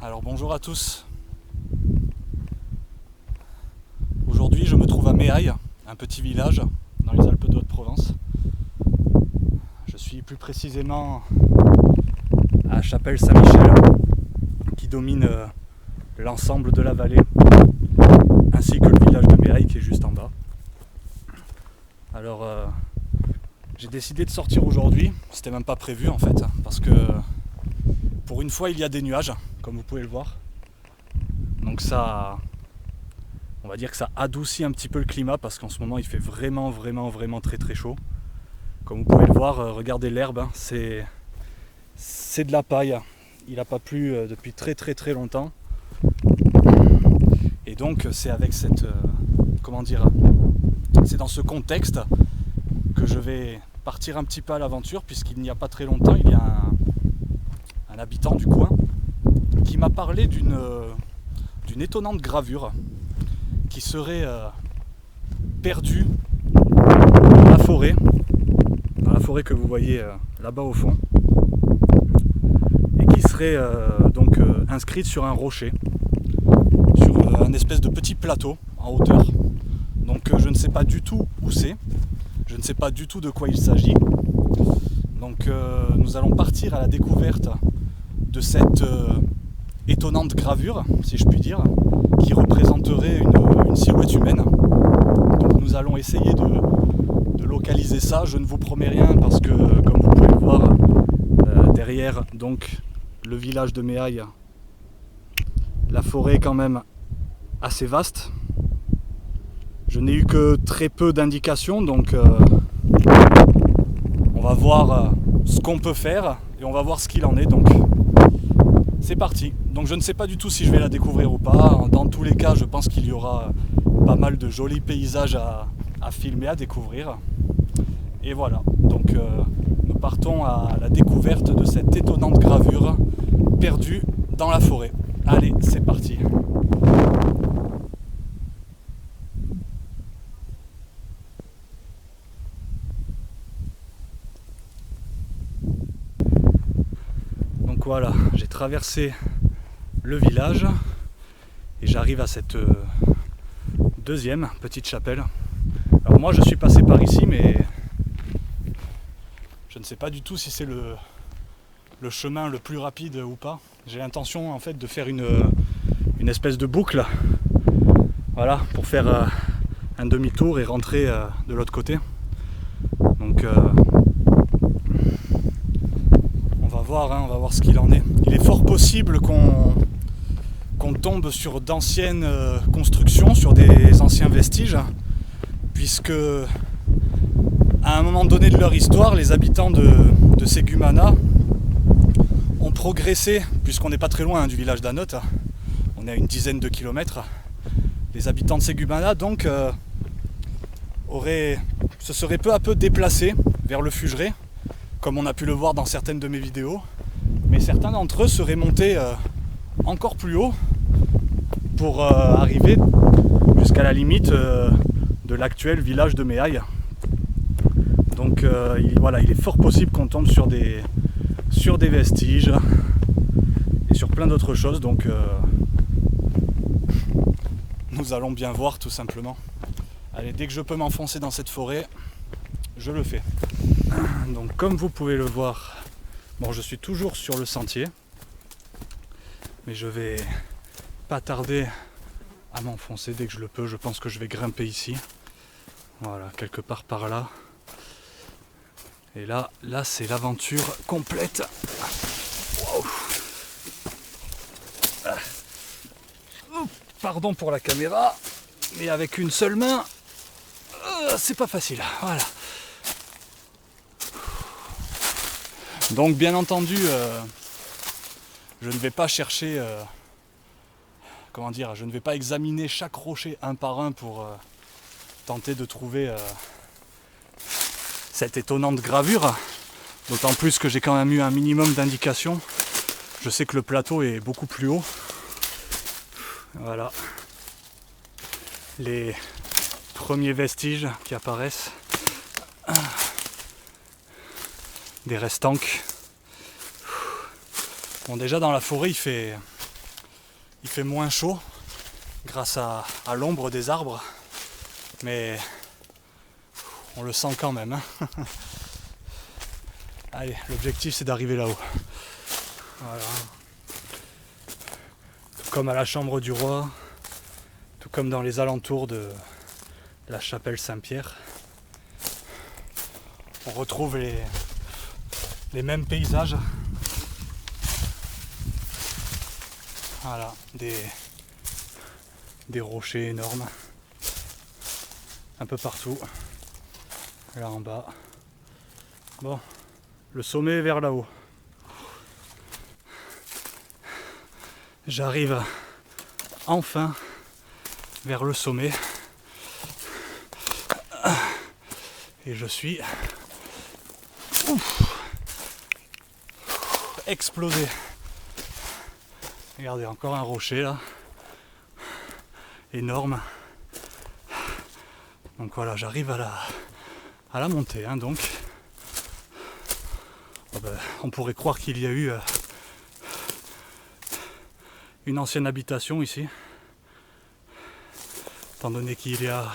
Alors bonjour à tous. Aujourd'hui je me trouve à Méaille, un petit village dans les Alpes de Haute-Provence. Je suis plus précisément à Chapelle-Saint-Michel qui domine l'ensemble de la vallée ainsi que le village de Méaille qui est juste en bas. Alors j'ai décidé de sortir aujourd'hui, c'était même pas prévu en fait, parce que pour une fois il y a des nuages comme vous pouvez le voir. Donc ça, on va dire que ça adoucit un petit peu le climat parce qu'en ce moment il fait vraiment très chaud. Comme vous pouvez le voir, regardez l'herbe, hein, c'est de la paille. Il n'a pas plu depuis très longtemps. Et donc c'est avec cette, c'est dans ce contexte que je vais partir un petit peu à l'aventure, puisqu'il n'y a pas très longtemps, il y a un habitant du coin qui m'a parlé d'une étonnante gravure qui serait perdue dans la forêt que vous voyez là-bas au fond, et qui serait inscrite sur un rocher, sur un espèce de petit plateau en hauteur. Donc je ne sais pas du tout où c'est, je ne sais pas du tout de quoi il s'agit. Donc nous allons partir à la découverte de cette étonnante gravure, si je puis dire, qui représenterait une silhouette humaine. Donc nous allons essayer de localiser ça. Je ne vous promets rien parce que, comme vous pouvez le voir, derrière donc le village de Méaille, la forêt est quand même assez vaste. Je n'ai eu que très peu d'indications, donc on va voir ce qu'on peut faire et on va voir ce qu'il en est. Donc c'est parti. Donc je ne sais pas du tout si je vais la découvrir ou pas. Dans tous les cas, je pense qu'il y aura pas mal de jolis paysages à filmer, à découvrir. Et voilà. Donc nous partons à la découverte de cette étonnante gravure perdue dans la forêt. Allez, c'est parti. Donc voilà, j'ai traversé le village et j'arrive à cette deuxième petite chapelle. Alors moi je suis passé par ici, mais je ne sais pas du tout si c'est le chemin le plus rapide ou pas. J'ai l'intention en fait de faire une espèce de boucle, voilà, pour faire un demi-tour et rentrer de l'autre côté. Donc on va voir ce qu'il en est. Il est fort possible qu'on tombe sur d'anciennes constructions, sur des anciens vestiges, puisque à un moment donné de leur histoire, les habitants de Ségumana ont progressé, puisqu'on n'est pas très loin du village d'Anote, on est à une dizaine de kilomètres. Les habitants de Ségumana donc se seraient peu à peu déplacés vers le Fugeret, comme on a pu le voir dans certaines de mes vidéos, mais certains d'entre eux seraient montés encore plus haut pour arriver jusqu'à la limite de l'actuel village de Méaille. Donc il est fort possible qu'on tombe sur des vestiges et sur plein d'autres choses, donc nous allons bien voir tout simplement. Allez, dès que je peux m'enfoncer dans cette forêt, je le fais. Donc comme vous pouvez le voir, bon, je suis toujours sur le sentier, mais je vais pas tarder à m'enfoncer dès que je le peux. Je pense que je vais grimper ici, voilà, quelque part par là. Et là c'est l'aventure complète. Wow. Pardon pour la caméra, mais avec une seule main, c'est pas facile. Voilà. Donc bien entendu, je ne vais pas chercher, je ne vais pas examiner chaque rocher un par un pour tenter de trouver cette étonnante gravure, d'autant plus que j'ai quand même eu un minimum d'indications. Je sais que le plateau est beaucoup plus haut. Voilà les premiers vestiges qui apparaissent, des restanques. Bon, déjà dans la forêt il fait il fait moins chaud grâce à l'ombre des arbres, mais on le sent quand même, hein. Allez, l'objectif c'est d'arriver là-haut. Voilà. Tout comme à la Chambre du Roi, tout comme dans les alentours de la chapelle Saint-Pierre, on retrouve les mêmes paysages. Voilà, des rochers énormes un peu partout, là en bas. Bon, le sommet est vers là-haut. J'arrive enfin vers le sommet et je suis explosé. Regardez, encore un rocher là, énorme. Donc voilà, j'arrive à la montée, hein, donc. Oh ben, on pourrait croire qu'il y a eu une ancienne habitation ici, étant donné qu'il y a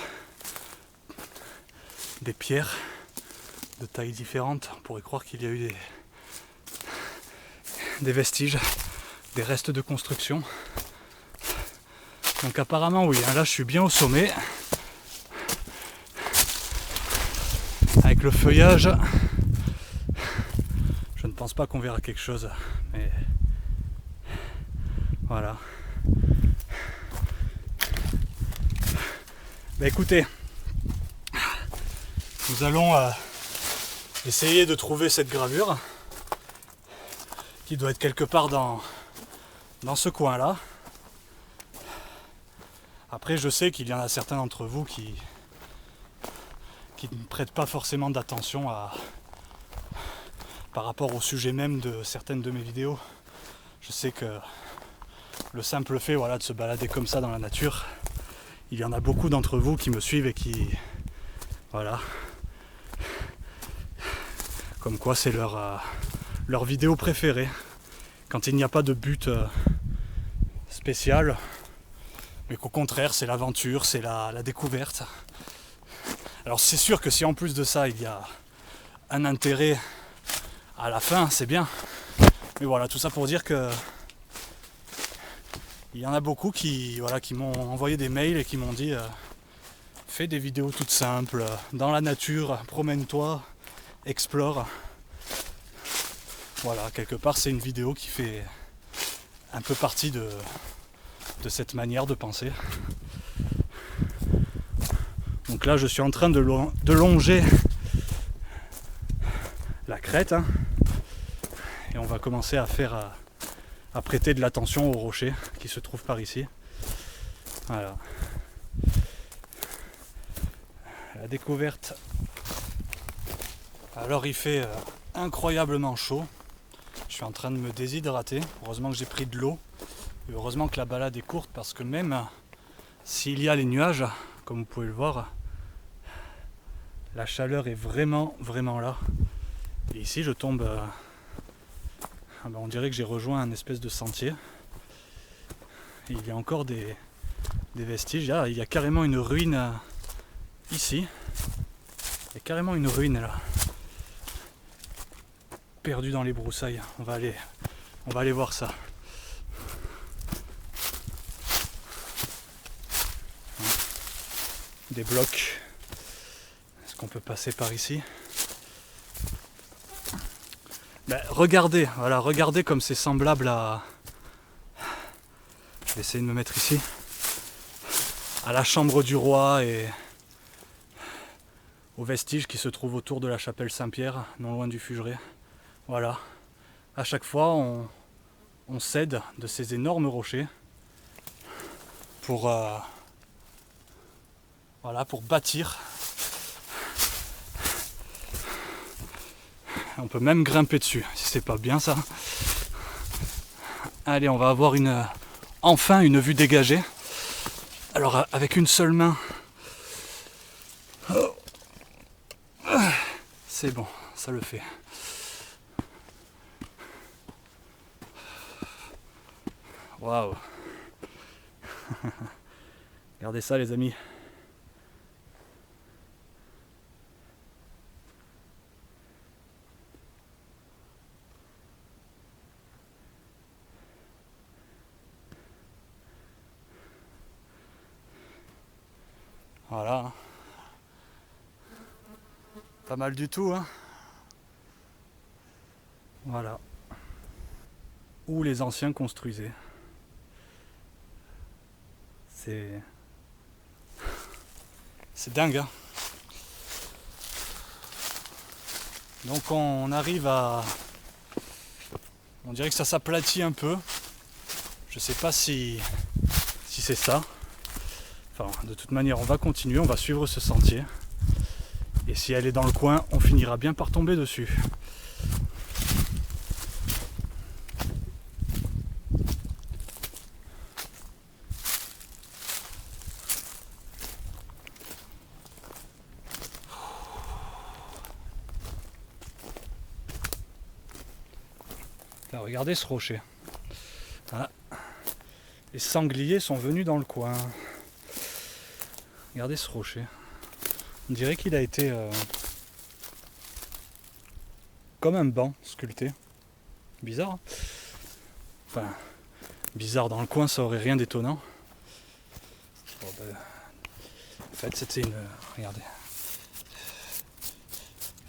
des pierres de tailles différentes. On pourrait croire qu'il y a eu des vestiges, des restes de construction. Donc apparemment oui, hein, là je suis bien au sommet. Avec le feuillage, je ne pense pas qu'on verra quelque chose, mais voilà. Bah écoutez, nous allons essayer de trouver cette gravure qui doit être quelque part dans ce coin là. Après je sais qu'il y en a certains d'entre vous qui ne prêtent pas forcément d'attention par rapport au sujet même de certaines de mes vidéos. Je sais que le simple fait, voilà, de se balader comme ça dans la nature, il y en a beaucoup d'entre vous qui me suivent et qui, voilà, comme quoi c'est leur vidéo préférée, quand il n'y a pas de but spécial, mais qu'au contraire c'est l'aventure, c'est la découverte. Alors c'est sûr que si en plus de ça il y a un intérêt à la fin, c'est bien. Mais voilà, tout ça pour dire que il y en a beaucoup qui m'ont envoyé des mails et qui m'ont dit fais des vidéos toutes simples, dans la nature, promène-toi, explore. Voilà, quelque part c'est une vidéo qui fait un peu partie de cette manière de penser. Donc là je suis en train de longer la crête, hein, et on va commencer à prêter de l'attention aux rochers qui se trouvent par ici. Voilà. La découverte. Alors il fait incroyablement chaud. Je suis en train de me déshydrater. Heureusement que j'ai pris de l'eau. Et heureusement que la balade est courte parce que même s'il y a les nuages, comme vous pouvez le voir, la chaleur est vraiment là. Et ici je tombe, on dirait que j'ai rejoint un espèce de sentier. Et il y a encore des vestiges. Ah, il y a carrément une ruine ici. Il y a carrément une ruine là, perdue dans les broussailles. On va aller voir ça. Des blocs. Est-ce qu'on peut passer par ici? Ben, regardez, voilà, regardez comme c'est semblable à... Je vais essayer de me mettre ici. À la Chambre du Roi et aux vestiges qui se trouvent autour de la chapelle Saint-Pierre, non loin du Fugeret. Voilà. À chaque fois, on s'aide de ces énormes rochers pour bâtir. On peut même grimper dessus, si c'est pas bien ça. Allez, on va avoir enfin une vue dégagée. Alors avec une seule main, c'est bon, ça le fait. Waouh. Regardez ça les amis. Voilà. Pas mal du tout, hein. Voilà. Où les anciens construisaient. C'est dingue, hein. Donc on arrive à... On dirait que ça s'aplatit un peu. Je sais pas si c'est ça. Enfin, de toute manière, on va continuer, on va suivre ce sentier. Et si elle est dans le coin, on finira bien par tomber dessus. Là, regardez ce rocher. Voilà. Les sangliers sont venus dans le coin. Regardez ce rocher. On dirait qu'il a été comme un banc sculpté. Bizarre, hein. Enfin, bizarre, dans le coin ça aurait rien d'étonnant. Bon, ben, en fait c'était une... Regardez.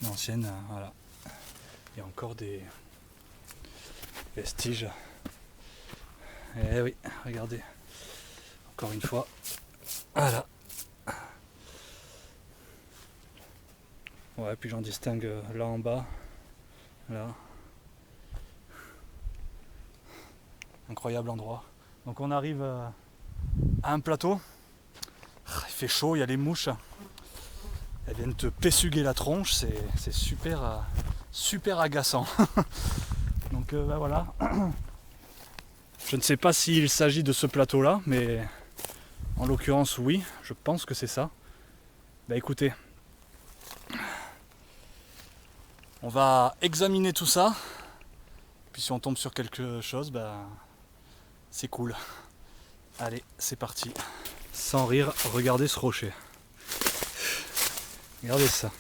Une ancienne, voilà. Il y a encore des vestiges. Eh oui, regardez. Encore une fois. Voilà. Ouais, puis j'en distingue là en bas. Là. Incroyable endroit. Donc on arrive à un plateau. Il fait chaud, il y a les mouches. Elles viennent te pessuguer la tronche, c'est super, super agaçant. Donc ben voilà. Je ne sais pas s'il s'agit de ce plateau-là, mais en l'occurrence oui, je pense que c'est ça. Bah écoutez, on va examiner tout ça. Puis si on tombe sur quelque chose, bah c'est cool. Allez, c'est parti. Sans rire, regardez ce rocher. Regardez ça.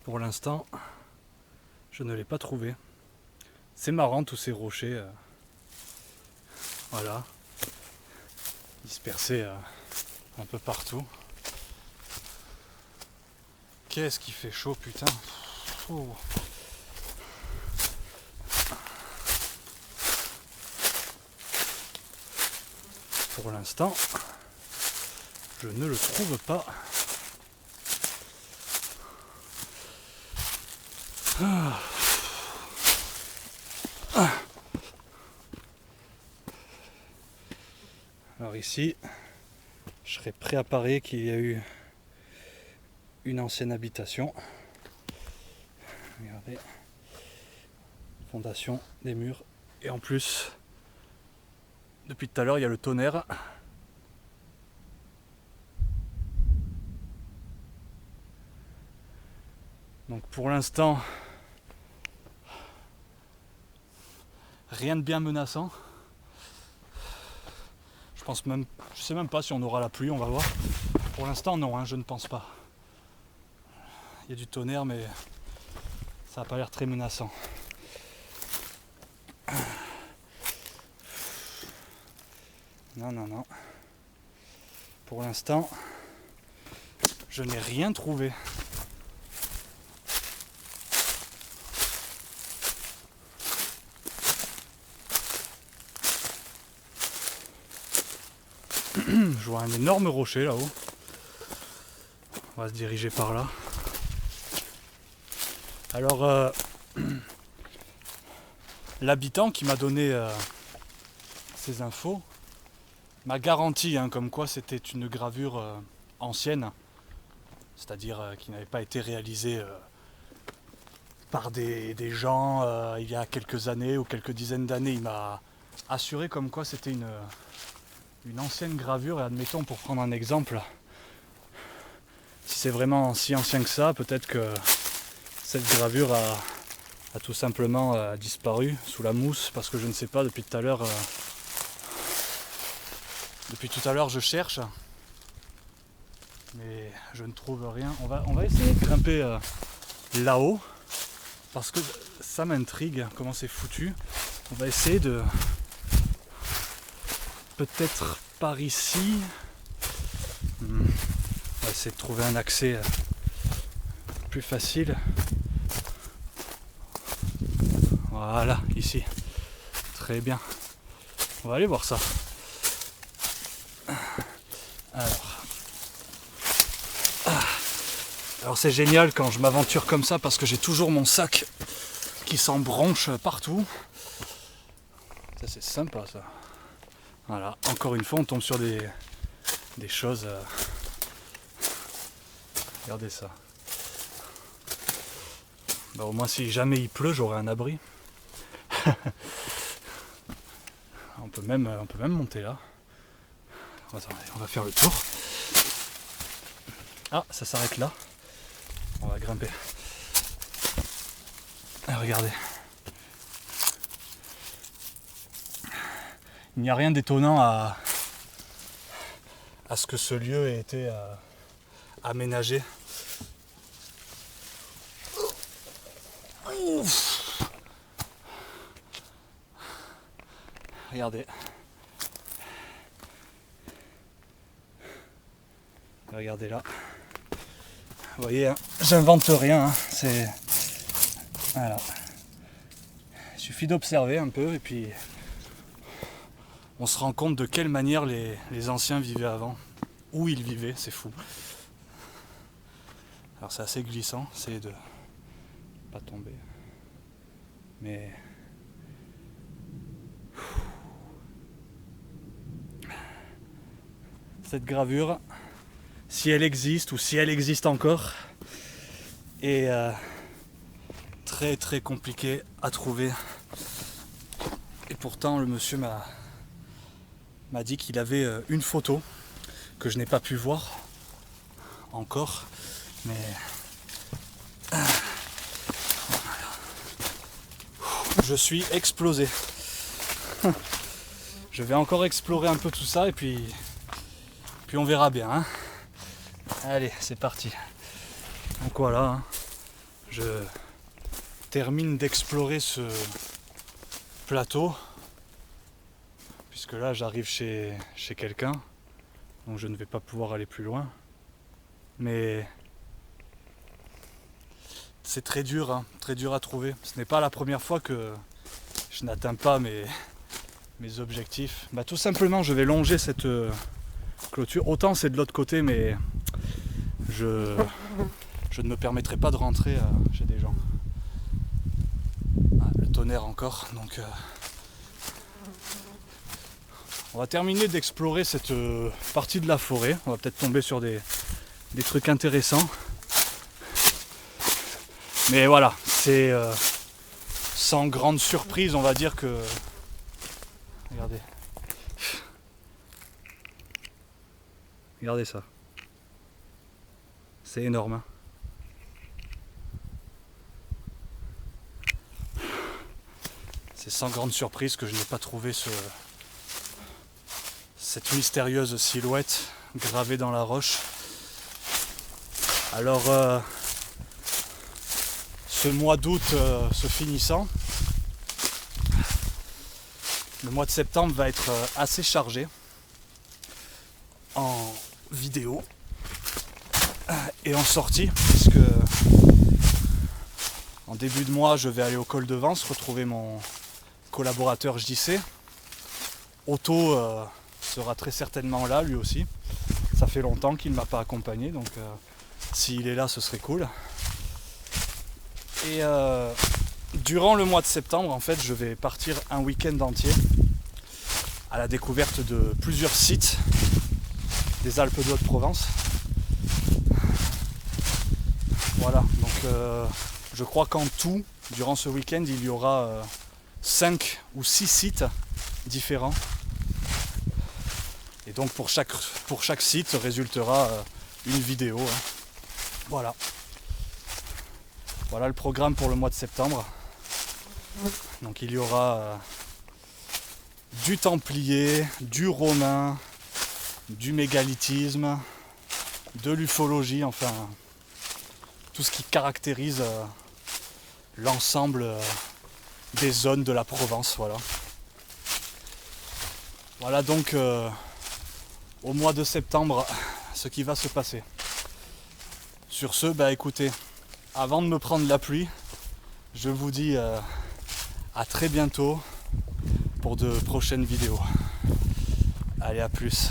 Pour l'instant, je ne l'ai pas trouvé. C'est marrant tous ces rochers. Voilà. Dispersés un peu partout. Qu'est-ce qui fait chaud, putain. Oh. Pour l'instant, je ne le trouve pas. Ah. Ah. Alors ici, je serais prêt à parier qu'il y a eu une ancienne habitation. Regardez, fondation des murs. Et en plus, depuis tout à l'heure, il y a le tonnerre. Donc pour l'instant, rien de bien menaçant. Je sais même pas si on aura la pluie, on va voir. Pour l'instant non, hein, je ne pense pas. Il y a du tonnerre mais ça n'a pas l'air très menaçant. Non, non, non. Pour l'instant, je n'ai rien trouvé. Je vois un énorme rocher là-haut. On va se diriger par là. Alors, l'habitant qui m'a donné ces infos m'a garanti comme quoi c'était une gravure ancienne, c'est-à-dire qui n'avait pas été réalisée par des gens il y a quelques années ou quelques dizaines d'années. Il m'a assuré comme quoi c'était une ancienne gravure, et admettons, pour prendre un exemple, si c'est vraiment si ancien que ça, peut-être que Cette gravure a tout simplement disparu sous la mousse parce que je ne sais pas, depuis tout à l'heure je cherche mais je ne trouve rien. On va essayer de grimper là-haut parce que ça m'intrigue comment c'est foutu. On va essayer de peut-être par ici. On va essayer de trouver un accès plus facile. Voilà, ici. Très bien. On va aller voir ça. Alors c'est génial quand je m'aventure comme ça parce que j'ai toujours mon sac qui s'embranche partout. Ça c'est sympa ça. Voilà, encore une fois on tombe sur des choses. Regardez ça. Bah, au moins si jamais il pleut j'aurai un abri. on peut même monter là. Attendez, on va faire le tour. Ah, ça s'arrête là. On va grimper. Et regardez. Il n'y a rien d'étonnant à ce que ce lieu ait été aménagé. Ouf. Regardez. Regardez là. Vous voyez, hein, j'invente rien. Hein, c'est voilà. Il suffit d'observer un peu et puis on se rend compte de quelle manière les anciens vivaient avant. Où ils vivaient, c'est fou. Alors c'est assez glissant, c'est de pas tomber. Mais cette gravure, si elle existe ou si elle existe encore, est très très compliquée à trouver. Et pourtant le monsieur m'a dit qu'il avait une photo que je n'ai pas pu voir encore, mais je suis explosé. Je vais encore explorer un peu tout ça et puis on verra bien. Hein. Allez, c'est parti. Donc voilà, hein. Je termine d'explorer ce plateau, puisque là j'arrive chez quelqu'un, donc je ne vais pas pouvoir aller plus loin. Mais c'est très dur, hein, très dur à trouver. Ce n'est pas la première fois que je n'atteins pas mes objectifs. Bah, tout simplement, je vais longer cette clôture. Autant c'est de l'autre côté, mais je ne me permettrai pas de rentrer chez des gens. Ah, le tonnerre encore, donc on va terminer d'explorer cette partie de la forêt. On va peut-être tomber sur des trucs intéressants. Mais voilà, c'est sans grande surprise, on va dire que... Regardez. Regardez ça. C'est énorme. Hein. C'est sans grande surprise que je n'ai pas trouvé cette mystérieuse silhouette gravée dans la roche. Alors, ce mois d'août se finissant, le mois de septembre va être assez chargé en vidéo et en sortie, puisque en début de mois je vais aller au col de Vence retrouver mon collaborateur JC. Otto sera très certainement là lui aussi. Ça fait longtemps qu'il ne m'a pas accompagné, donc s'il est là ce serait cool. Et durant le mois de septembre, en fait, je vais partir un week-end entier à la découverte de plusieurs sites des Alpes de Haute-Provence. Voilà, donc je crois qu'en tout, durant ce week-end, il y aura 5 ou 6 sites différents. Et donc pour chaque site résultera une vidéo. Hein. Voilà. Voilà le programme pour le mois de septembre. Donc il y aura du templier, du romain, du mégalithisme, de l'ufologie, enfin tout ce qui caractérise l'ensemble des zones de la Provence. Voilà donc au mois de septembre ce qui va se passer. Sur ce, écoutez, avant de me prendre la pluie, je vous dis à très bientôt pour de prochaines vidéos. Allez, à plus.